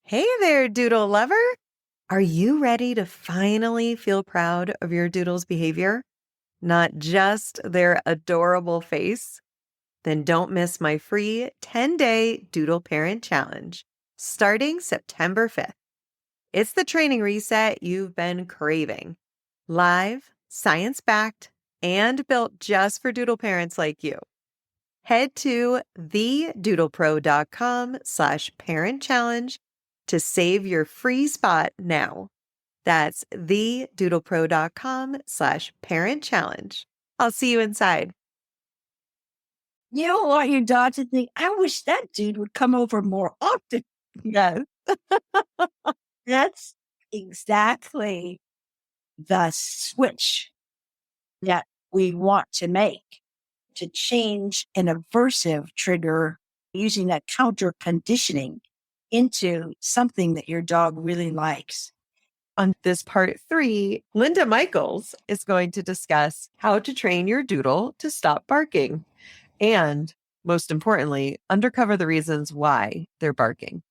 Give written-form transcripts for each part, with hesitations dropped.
Hey there, Doodle lover. Are you ready to finally feel proud of your Doodle's behavior? Not just their adorable face? Then don't miss my free 10-day Doodle Parent Challenge starting September 5th. It's the training reset you've been craving. Live, science-backed, and built just for Doodle parents like you. Head to thedoodlepro.com/parent challenge to save your free spot now. That's thedoodlepro.com/parent challenge. I'll see you inside. You don't want your dog to think, I wish that dude would come over more often. Yes. That's exactly the switch that we want to make to change an aversive trigger using that counter conditioning into something that your dog really likes. On this part 3, Linda Michaels is going to discuss how to train your Doodle to stop barking and, most importantly, uncover the reasons why they're barking.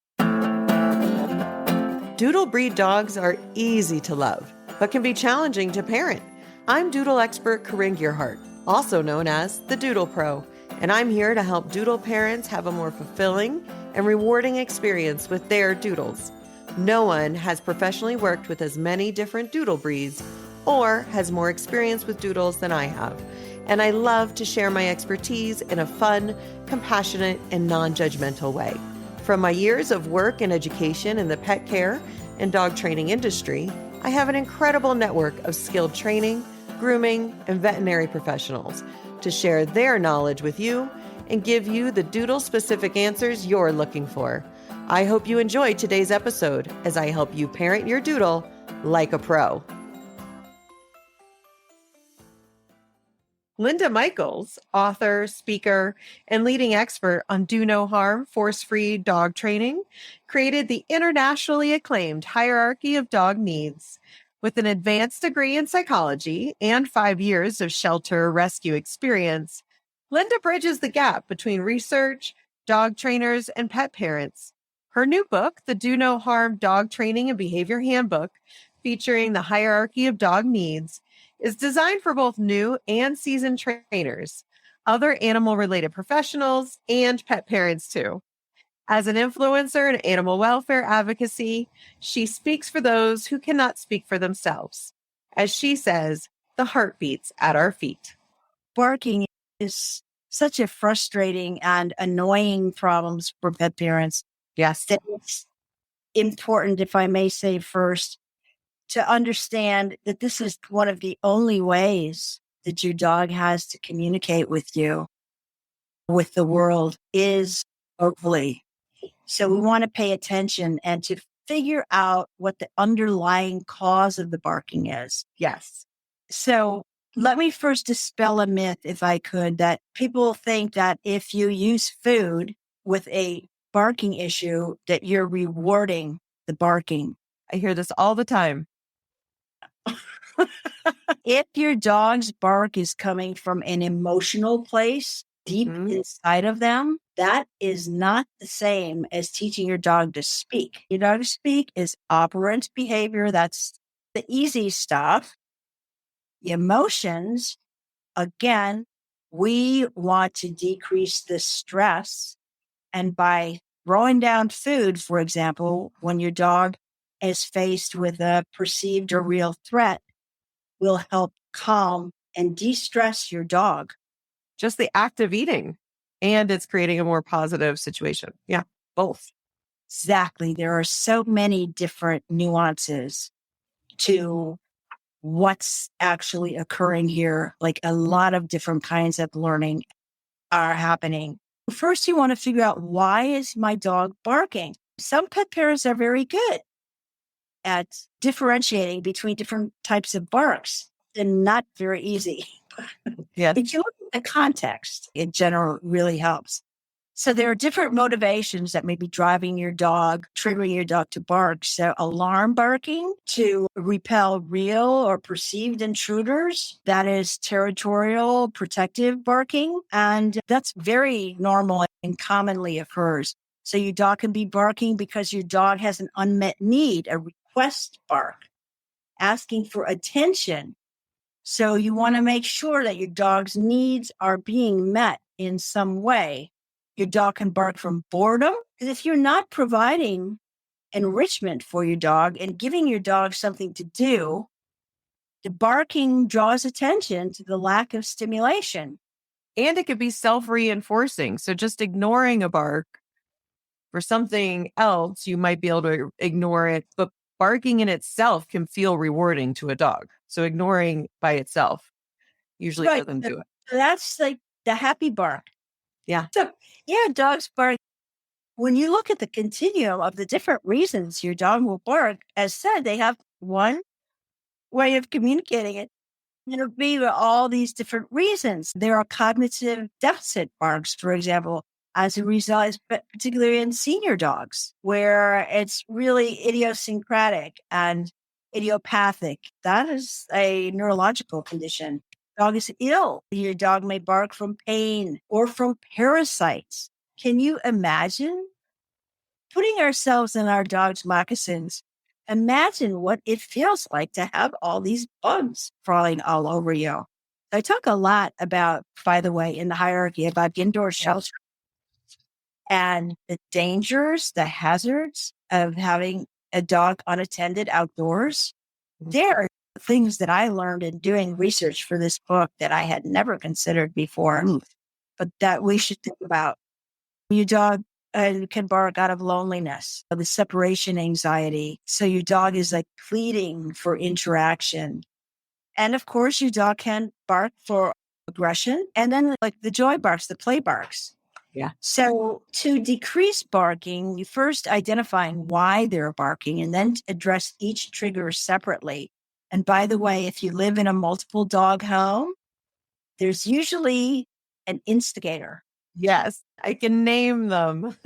Doodle breed dogs are easy to love, but can be challenging to parent. I'm Doodle expert Corinne Gearhart, also known as the Doodle Pro, and I'm here to help Doodle parents have a more fulfilling and rewarding experience with their Doodles. No one has professionally worked with as many different Doodle breeds or has more experience with Doodles than I have, and I love to share my expertise in a fun, compassionate, and non-judgmental way. From my years of work and education in the pet care and dog training industry, I have an incredible network of skilled training, grooming, and veterinary professionals to share their knowledge with you and give you the Doodle-specific answers you're looking for. I hope you enjoyed today's episode as I help you parent your Doodle like a pro. Linda Michaels, author, speaker, and leading expert on do no harm, force-free dog training, created the internationally acclaimed hierarchy of dog needs. With an advanced degree in psychology and 5 years of shelter rescue experience, Linda bridges the gap between research, dog trainers, and pet parents. Her new book, The Do No Harm Dog Training and Behavior Handbook, featuring the hierarchy of dog needs, is designed for both new and seasoned trainers, other animal-related professionals, and pet parents too. As an influencer in animal welfare advocacy, she speaks for those who cannot speak for themselves. As she says, the heart beats at our feet. Barking is such a frustrating and annoying problem for pet parents. Yes. That it's important, if I may say first, to understand that this is one of the only ways that your dog has to communicate with you, with the world, is vocally. So we want to pay attention and to figure out what the underlying cause of the barking is. Yes. So let me first dispel a myth, if I could, that people think that if you use food with a barking issue, that you're rewarding the barking. I hear this all the time. If your dog's bark is coming from an emotional place deep inside of them, that is not the same as teaching your dog to speak. Your dog to speak is operant behavior. That's the easy stuff. The emotions, again, we want to decrease the stress. And by throwing down food, for example, when your dog is faced with a perceived or real threat, will help calm and de-stress your dog. Just the act of eating, and it's creating a more positive situation. Yeah, both. Exactly. There are so many different nuances to what's actually occurring here. Like a lot of different kinds of learning are happening. First, you want to figure out, why is my dog barking? Some pet parents are very good at differentiating between different types of barks, and not very easy. Yeah. If you look at the context, in general, really helps. So there are different motivations that may be driving your dog, triggering your dog to bark. So alarm barking to repel real or perceived intruders. That is territorial, protective barking. And that's very normal and commonly occurs. So your dog can be barking because your dog has an unmet need, a request bark, asking for attention. So you want to make sure that your dog's needs are being met in some way. Your dog can bark from boredom, because if you're not providing enrichment for your dog and giving your dog something to do, the barking draws attention to the lack of stimulation. And it could be self-reinforcing. So just ignoring a bark for something else, you might be able to ignore it, but barking in itself can feel rewarding to a dog. So ignoring by itself usually Right. doesn't do it. That's like the happy bark. Yeah. So, yeah, dogs bark. When you look at the continuum of the different reasons your dog will bark, as said, they have one way of communicating it. It'll be all these different reasons. There are cognitive deficit barks, for example, as a result, particularly in senior dogs, where it's really idiosyncratic and idiopathic. That is a neurological condition. Dog is ill. Your dog may bark from pain or from parasites. Can you imagine putting ourselves in our dog's moccasins? Imagine what it feels like to have all these bugs crawling all over you. I talk a lot about, by the way, in the hierarchy about indoor shelter and the dangers, the hazards of having a dog unattended outdoors. There are things that I learned in doing research for this book that I had never considered before, but that we should think about. Your dog can bark out of loneliness, the separation anxiety. So your dog is like pleading for interaction. And of course, your dog can bark for aggression. And then like the joy barks, the play barks. Yeah. So to decrease barking, you first identifying why they're barking and then address each trigger separately. And by the way, if you live in a multiple dog home, there's usually an instigator. Yes, I can name them.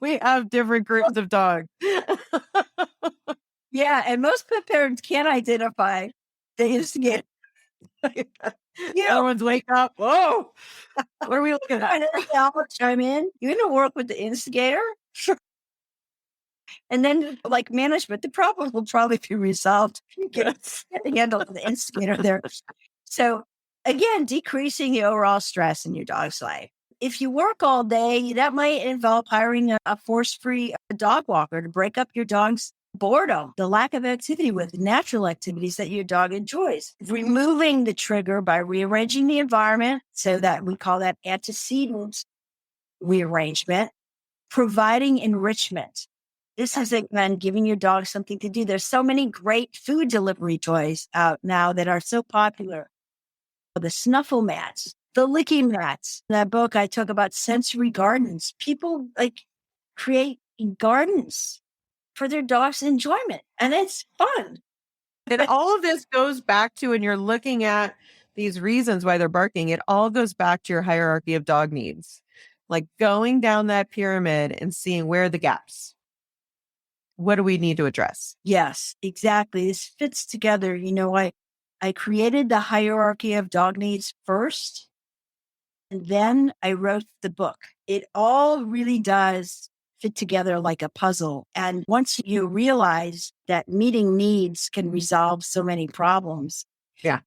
We have different groups of dogs. Yeah, and most pet parents can't identify the instigator. Everyone's wake up. Whoa, what are we looking at? And then I'll chime in. You're going to work with the instigator? And then, like management, the problem will probably be resolved. Get the handle of the instigator there. So, again, decreasing the overall stress in your dog's life. If you work all day, that might involve hiring a force-free dog walker to break up your dog's boredom, the lack of activity with natural activities that your dog enjoys. Removing the trigger by rearranging the environment, so that we call that antecedent rearrangement. Providing enrichment. This is, again, giving your dog something to do. There's so many great food delivery toys out now that are so popular. The snuffle mats, the licking mats. In that book, I talk about sensory gardens. People like create gardens for their dog's enjoyment, and it's fun. And all of this goes back to, when you're looking at these reasons why they're barking, it all goes back to your hierarchy of dog needs. Like going down that pyramid and seeing where are the gaps. What do we need to address? Yes, exactly. This fits together. You know, I created the hierarchy of dog needs first, and then I wrote the book. It all really does fit together like a puzzle. And once you realize that meeting needs can resolve so many problems, Yeah.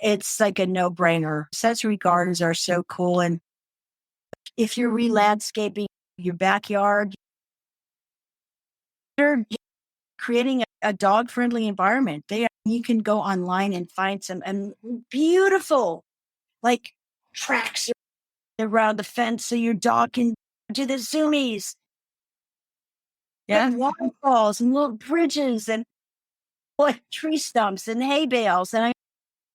it's like a no-brainer. Sensory gardens are so cool. And if you're re-landscaping your backyard, you're creating a dog-friendly environment. You can go online and find some beautiful, like, tracks around the fence so your dog can do the zoomies. Yeah. And waterfalls and little bridges and like tree stumps and hay bales. And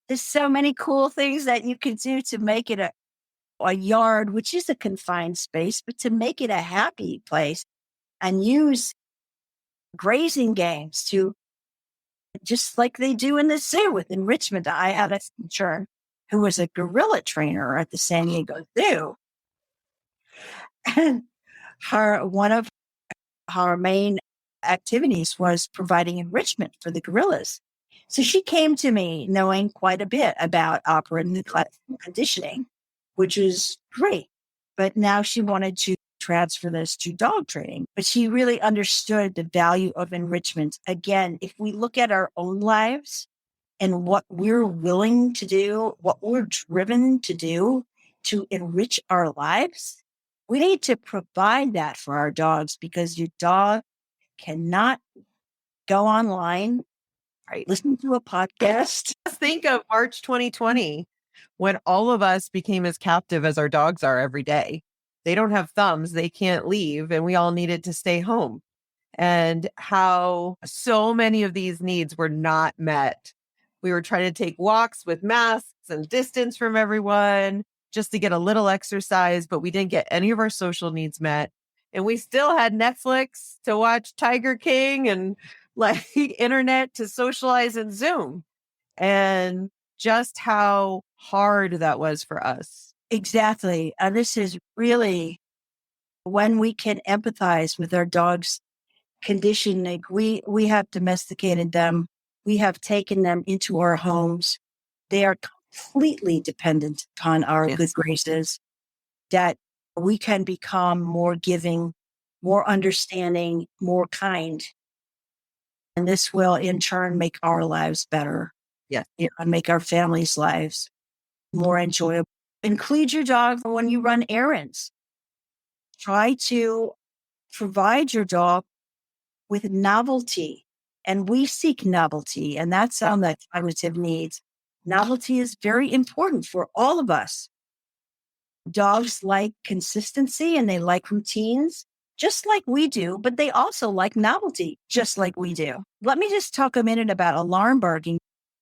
there's so many cool things that you can do to make it a yard, which is a confined space, but to make it a happy place, and use grazing games to, just like they do in the zoo with enrichment. I had a teacher who was a gorilla trainer at the San Diego Zoo. And one of her main activities was providing enrichment for the gorillas. So she came to me knowing quite a bit about operant and conditioning, which is great. But now she wanted to transfer this to dog training. But she really understood the value of enrichment. Again, if we look at our own lives and what we're willing to do, what we're driven to do to enrich our lives, we need to provide that for our dogs, because your dog cannot go online, right, listen to a podcast. Just think of March 2020 when all of us became as captive as our dogs are every day. They don't have thumbs, they can't leave, and we all needed to stay home. And how so many of these needs were not met. We were trying to take walks with masks and distance from everyone just to get a little exercise, but we didn't get any of our social needs met. And we still had Netflix to watch Tiger King and like internet to socialize and Zoom. And just how hard that was for us. Exactly. And this is really when we can empathize with our dog's condition. Like we have domesticated them. We have taken them into our homes. They are completely dependent upon our good graces, that we can become more giving, more understanding, more kind. And this will in turn make our lives better. Yes. And make our families' lives more enjoyable. Include your dog when you run errands. Try to provide your dog with novelty. And we seek novelty, and that's on the cognitive needs. Novelty is very important for all of us. Dogs like consistency and they like routines, just like we do, but they also like novelty, just like we do. Let me just talk a minute about alarm barking.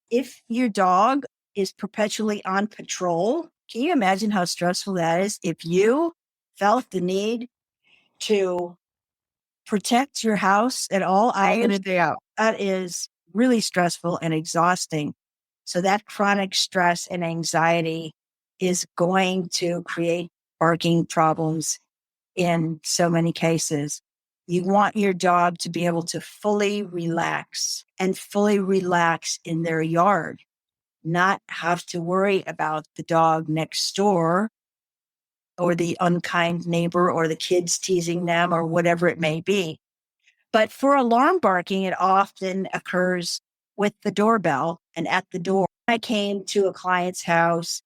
If your dog is perpetually on patrol, can you imagine how stressful that is? If you felt the need to protect your house at all hours, that is really stressful and exhausting. So that chronic stress and anxiety is going to create barking problems in so many cases. You want your dog to be able to fully relax in their yard, not have to worry about the dog next door or the unkind neighbor or the kids teasing them or whatever it may be. But for alarm barking, it often occurs with the doorbell and at the door. I came to a client's house.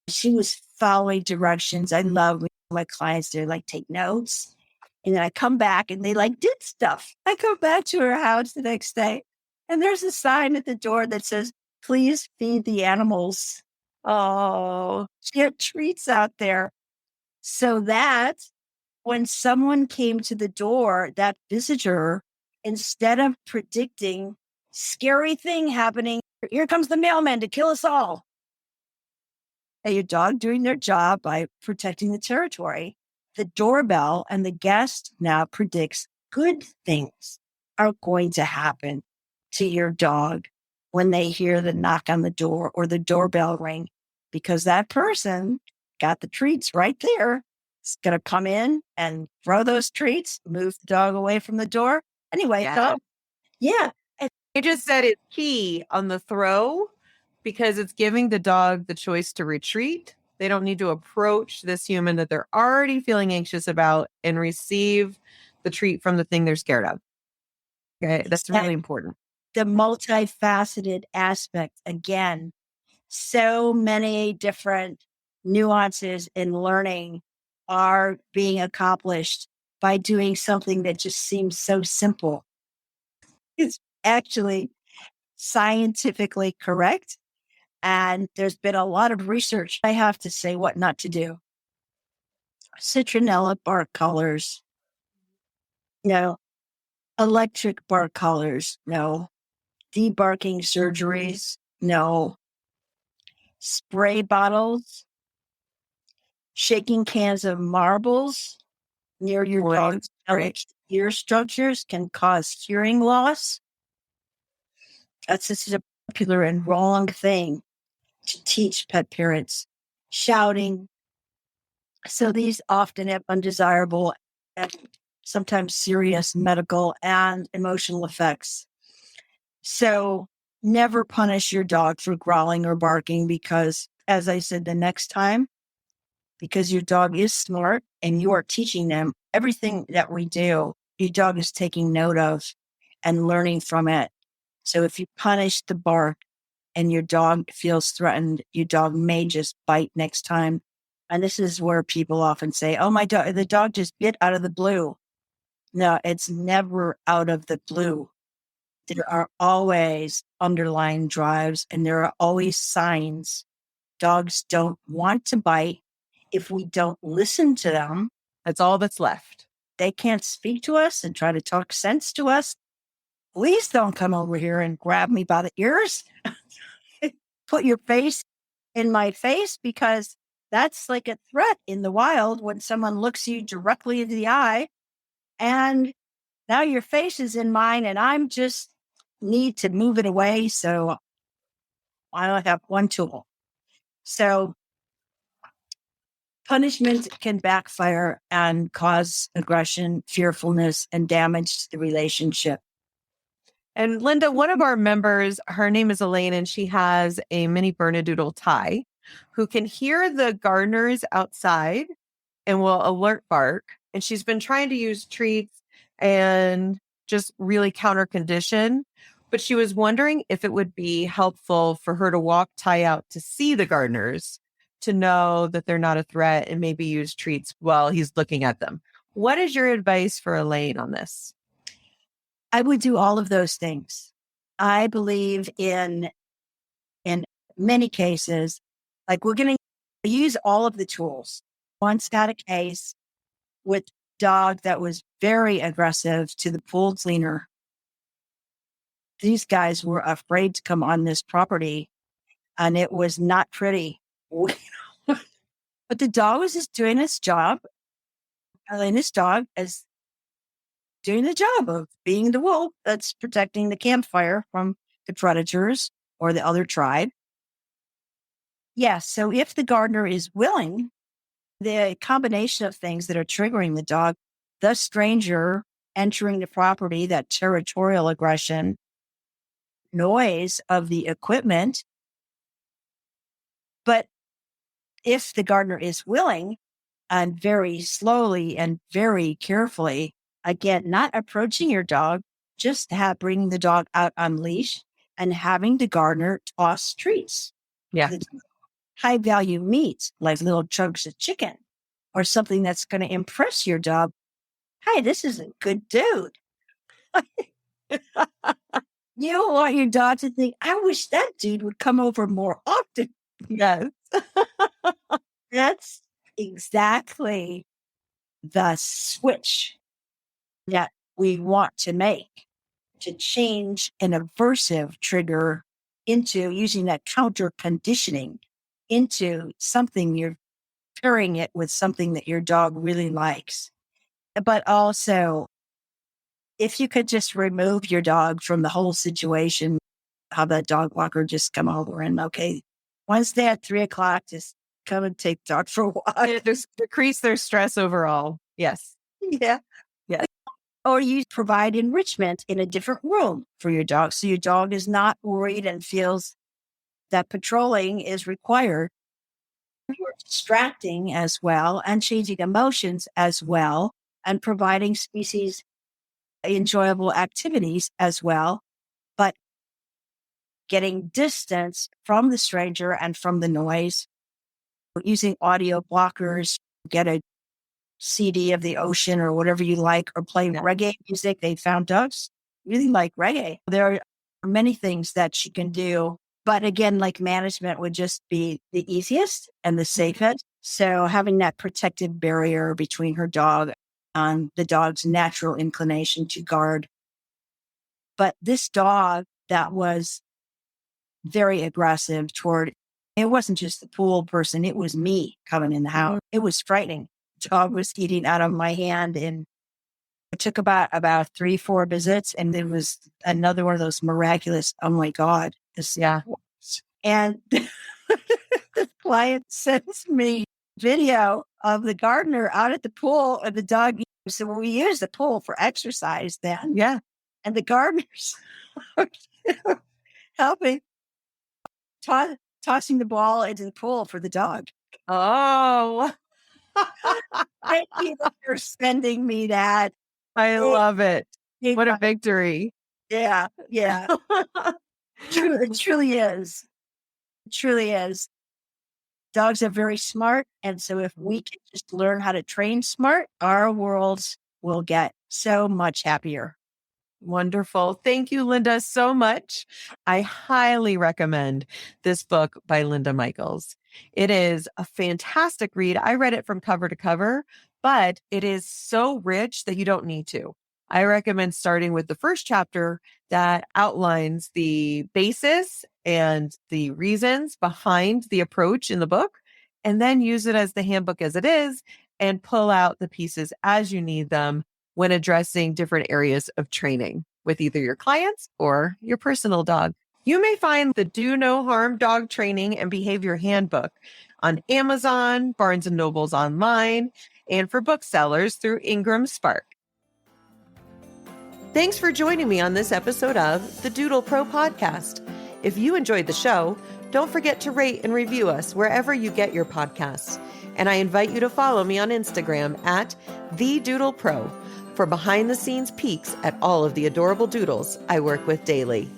She was following directions. I love when my clients do like take notes. And then I come back and they like did stuff. I come back to her house the next day and there's a sign at the door that says, "Please feed the animals." Oh, she had treats out there. So that when someone came to the door, that visitor, instead of predicting scary thing happening, here comes the mailman to kill us all. And your dog doing their job by protecting the territory. The doorbell and the guest now predicts good things are going to happen to your dog when they hear the knock on the door or the doorbell ring, because that person got the treats right there. It's going to come in and throw those treats, move the dog away from the door. Anyway, yeah. You just said it's key on the throw because it's giving the dog the choice to retreat. They don't need to approach this human that they're already feeling anxious about and receive the treat from the thing they're scared of. Okay, that's really important. The multifaceted aspect, again, so many different nuances in learning are being accomplished by doing something that just seems so simple. It's actually scientifically correct. And there's been a lot of research. I have to say what not to do. Citronella bark collars. No. Electric bark collars. No. Debarking surgeries. No. Spray bottles. Shaking cans of marbles near your dog's ear structures can cause hearing loss. That's just a popular and wrong thing to teach pet parents. Shouting. So these often have undesirable and sometimes serious medical and emotional effects. So never punish your dog for growling or barking because, as I said, the next time because your dog is smart and you are teaching them everything that we do. Your dog is taking note of and learning from it. So if you punish the bark and your dog feels threatened, your dog may just bite next time. And this is where people often say, oh, my dog, the dog just bit out of the blue. No, it's never out of the blue. There are always underlying drives and there are always signs. Dogs don't want to bite. If we don't listen to them, That's all that's left. they can't speak to us and try to talk sense to us. Please don't come over here and grab me by the ears. Put your face in my face, because that's like a threat in the wild when someone looks you directly into the eye and now your face is in mine and I'm just need to move it away. So I only have one tool. So punishment can backfire and cause aggression, fearfulness, and damage to the relationship. And Linda, one of our members, her name is Elaine, and she has a mini Bernedoodle Thai who can hear the gardeners outside and will alert bark. And she's been trying to use treats and just really counter condition. But she was wondering if it would be helpful for her to walk Ty out to see the gardeners, to know that they're not a threat, and maybe use treats while he's looking at them. What is your advice for Elaine on this? I would do all of those things. I believe in many cases, like we're going to use all of the tools. Once got a case with a dog that was very aggressive to the pool cleaner. These guys were afraid to come on this property and it was not pretty. But the dog was just doing its job. And this dog is doing the job of being the wolf that's protecting the campfire from the predators or the other tribe. Yes. So if the gardener is willing, the combination of things that are triggering the dog, the stranger entering the property, that territorial aggression, noise of the equipment. But if the gardener is willing, and very slowly and very carefully, again, not approaching your dog, just bringing the dog out on leash and having the gardener toss treats. Yeah. High value meats like little chunks of chicken or something that's going to impress your dog. Hey, this is a good dude. You don't want your dog to think, I wish that dude would come over more often. Yes. That's exactly the switch that we want to make, to change an aversive trigger into using that counter conditioning into something you're pairing it with something that your dog really likes. But also, if you could just remove your dog from the whole situation, have that dog walker just come over and, okay, Wednesday at 3:00, just come and take the dog for a walk. Just decrease their stress overall. Yes. Yeah. Yeah. Or you provide enrichment in a different room for your dog. So your dog is not worried and feels that patrolling is required. You're distracting as well and changing emotions as well and providing species enjoyable activities as well. But getting distance from the stranger and from the noise, using audio blockers, get a CD of the ocean or whatever you like, or play reggae music. They found dogs really like reggae. There are many things that she can do. But again, like management would just be the easiest and the safest. So having that protective barrier between her dog and the dog's natural inclination to guard. But this dog that was very aggressive toward, it wasn't just the pool person, it was me coming in the house. It was frightening. Dog was eating out of my hand, and it took about 3-4 visits, and there was another one of those miraculous, oh my God. And the client sends me video of the gardener out at the pool and the dog. So we use the pool for exercise then. Yeah. And the gardeners helping tossing the ball into the pool for the dog. Oh, Thank you for sending me that. I It love it. made What a my victory. yeah, yeah. It truly is. It truly is. Dogs are very smart, and so if we can just learn how to train smart, our worlds will get so much happier. Wonderful. Thank you, Linda, so much. I highly recommend this book by Linda Michaels. It is a fantastic read. I read it from cover to cover, but it is so rich that you don't need to. I recommend starting with the first chapter that outlines the basis and the reasons behind the approach in the book, and then use it as the handbook as it is and pull out the pieces as you need them when addressing different areas of training with either your clients or your personal dog. You may find the Do No Harm Dog Training and Behavior Handbook on Amazon, Barnes & Noble's online, and for booksellers through Ingram Spark. Thanks for joining me on this episode of the Doodle Pro Podcast. If you enjoyed the show, don't forget to rate and review us wherever you get your podcasts. And I invite you to follow me on Instagram at @TheDoodlePro for behind-the-scenes peeks at all of the adorable doodles I work with daily.